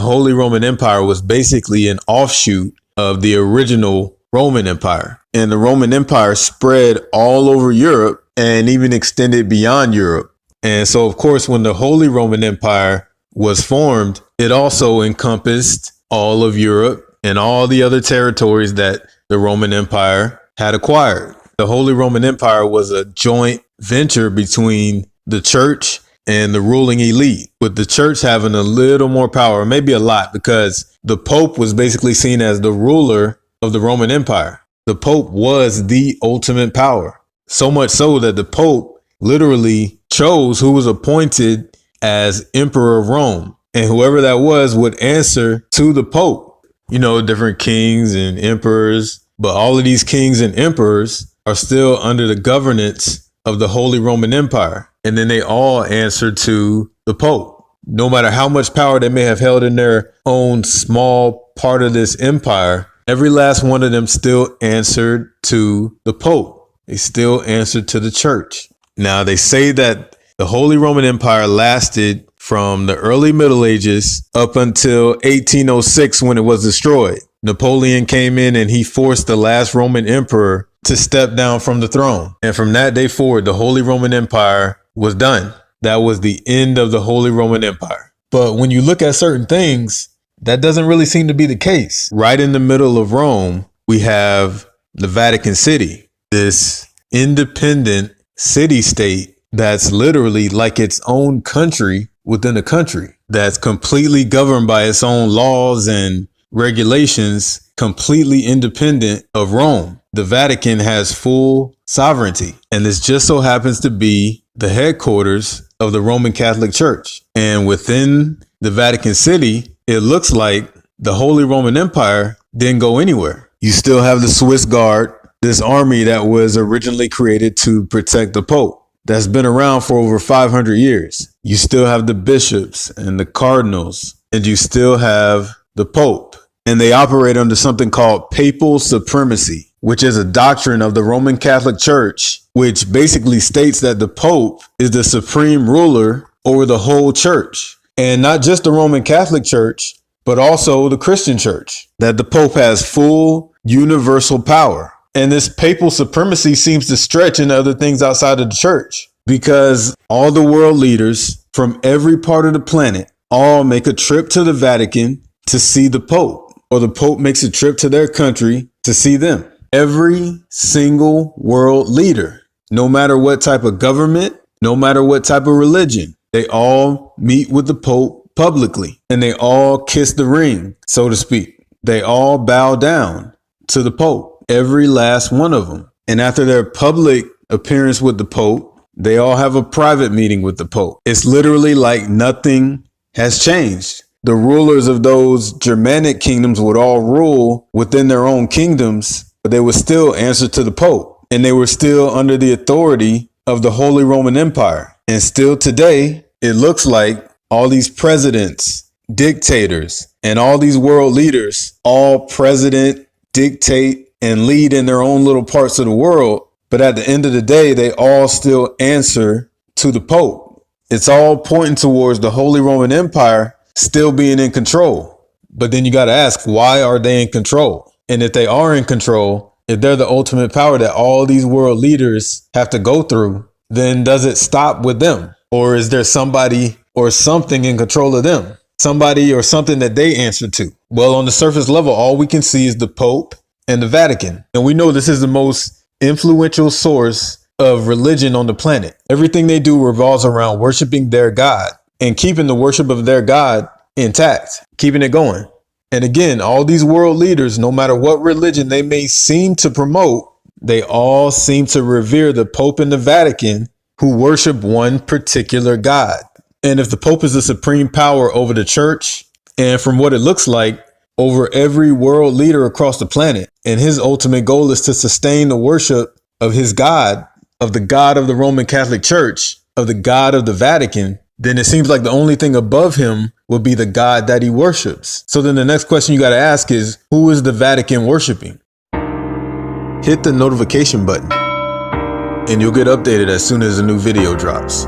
Holy Roman Empire was basically an offshoot of the original Roman Empire. And the Roman Empire spread all over Europe and even extended beyond Europe. And so, of course, when the Holy Roman Empire was formed, it also encompassed all of Europe and all the other territories that the Roman Empire had acquired. The Holy Roman Empire was a joint venture between the church and the ruling elite, with the church having a little more power, maybe a lot, because the Pope was basically seen as the ruler of the Roman Empire. The Pope was the ultimate power, so much so that the Pope literally chose who was appointed as Emperor of Rome. And whoever that was would answer to the Pope. You know, different kings and emperors, but all of these kings and emperors are still under the governance of the Holy Roman Empire. And then they all answer to the Pope. No matter how much power they may have held in their own small part of this empire, every last one of them still answered to the Pope. They still answered to the church. Now, they say that the Holy Roman Empire lasted from the early Middle Ages up until 1806 when it was destroyed. Napoleon came in and he forced the last Roman emperor to step down from the throne. And from that day forward, the Holy Roman Empire was done. That was the end of the Holy Roman Empire. But when you look at certain things, that doesn't really seem to be the case. Right in the middle of Rome, we have the Vatican City, this independent city-state that's literally like its own country within a country, that's completely governed by its own laws and regulations, completely independent of Rome. The Vatican has full sovereignty, and this just so happens to be the headquarters of the Roman Catholic Church. And within the Vatican City, it looks like the Holy Roman Empire didn't go anywhere. You still have the Swiss Guard, this army that was originally created to protect the Pope, that's been around for over 500 years. You still have the bishops and the cardinals, and you still have the Pope. And they operate under something called papal supremacy, which is a doctrine of the Roman Catholic Church, which basically states that the Pope is the supreme ruler over the whole church. And not just the Roman Catholic Church, but also the Christian Church, that the Pope has full universal power. And this papal supremacy seems to stretch into other things outside of the church, because all the world leaders from every part of the planet all make a trip to the Vatican to see the Pope, or the Pope makes a trip to their country to see them. Every single world leader, no matter what type of government, no matter what type of religion, they all meet with the Pope publicly, and they all kiss the ring, so to speak. They all bow down to the Pope, every last one of them. And after their public appearance with the Pope, they all have a private meeting with the Pope. It's literally like nothing has changed. The rulers of those Germanic kingdoms would all rule within their own kingdoms, but they would still answer to the Pope, and they were still under the authority of the Holy Roman Empire. And still today, it looks like all these presidents, dictators, and all these world leaders all president, dictate, and lead in their own little parts of the world. But at the end of the day, they all still answer to the Pope. It's all pointing towards the Holy Roman Empire still being in control. But then you got to ask, why are they in control? And if they are in control, if they're the ultimate power that all these world leaders have to go through, then does it stop with them? Or is there somebody or something in control of them? Somebody or something that they answer to? Well, on the surface level, all we can see is the Pope and the Vatican. And we know this is the most influential source of religion on the planet. Everything they do revolves around worshiping their God and keeping the worship of their God intact, keeping it going. And again, all these world leaders, no matter what religion they may seem to promote, they all seem to revere the Pope and the Vatican, who worship one particular God. And if the Pope is the supreme power over the church, and from what it looks like, over every world leader across the planet, and his ultimate goal is to sustain the worship of his God, of the God of the Roman Catholic Church, of the God of the Vatican, then it seems like the only thing above him would be the God that he worships. So then the next question you got to ask is, who is the Vatican worshiping? Hit the notification button, and you'll get updated as soon as a new video drops.